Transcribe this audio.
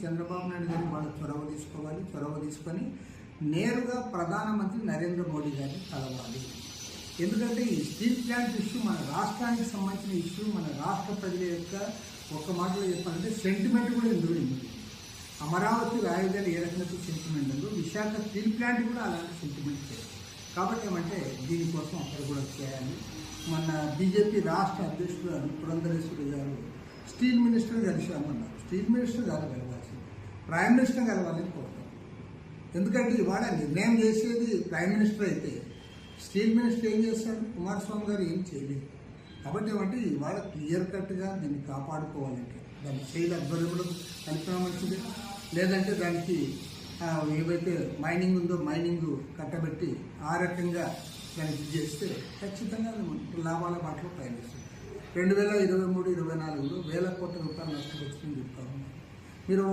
చంద్రబాబు నాయుడు గారిని వాళ్ళు చొరవ తీసుకొని నేరుగా ప్రధానమంత్రి నరేంద్ర మోడీ గారిని కలవాలి. ఎందుకంటే ఈ స్టీల్ ప్లాంట్ ఇష్యూ మన రాష్ట్రానికి సంబంధించిన ఇష్యూ, మన రాష్ట్ర ప్రజల యొక్క ఒక్క మాటలో చెప్పాలంటే సెంటిమెంట్ కూడా ఇందులో ఉంది. అమరావతి రాజధాని ఏ రకంగా సెంటిమెంట్ ఉందో విశాఖ స్టీల్ ప్లాంట్ కూడా అలాంటి సెంటిమెంట్ చేయాలి. కాబట్టి ఏమంటే దీనికోసం అక్కడ కూడా చేయాలి. మన బీజేపీ రాష్ట్ర అధ్యక్షుడు పురంధరేశ్వరి గారు స్టీల్ మినిస్టర్ కలిసామన్నారు. స్టీల్ మినిస్టర్ గారు కలవాల్సింది, ప్రైమ్ మినిస్టర్ కలవాలని కోరుతాం. ఎందుకంటే ఇవాళ నిర్ణయం చేసేది ప్రైమ్ మినిస్టర్ అయితే స్టీల్ మినిస్టర్ ఏం చేస్తాడు? కుమారస్వామి గారు ఏం చేయలేదు. కాబట్టి ఏమంటే ఇవాళ క్లియర్ కట్గా దీన్ని కాపాడుకోవాలంటే దాన్ని శైలి అధ్వర్యంలో కలిపినా మంచిది, లేదంటే దానికి ఏవైతే మైనింగ్ ఉందో మైనింగ్ కట్టబెట్టి ఆ రకంగా దానికి చేస్తే ఖచ్చితంగా లాభాల బాటలో ప్రయాణిస్తుంది. 2023-24లో వేల కోట్ల రూపాయలు నష్టం వచ్చిందని చెప్తాము. మీరు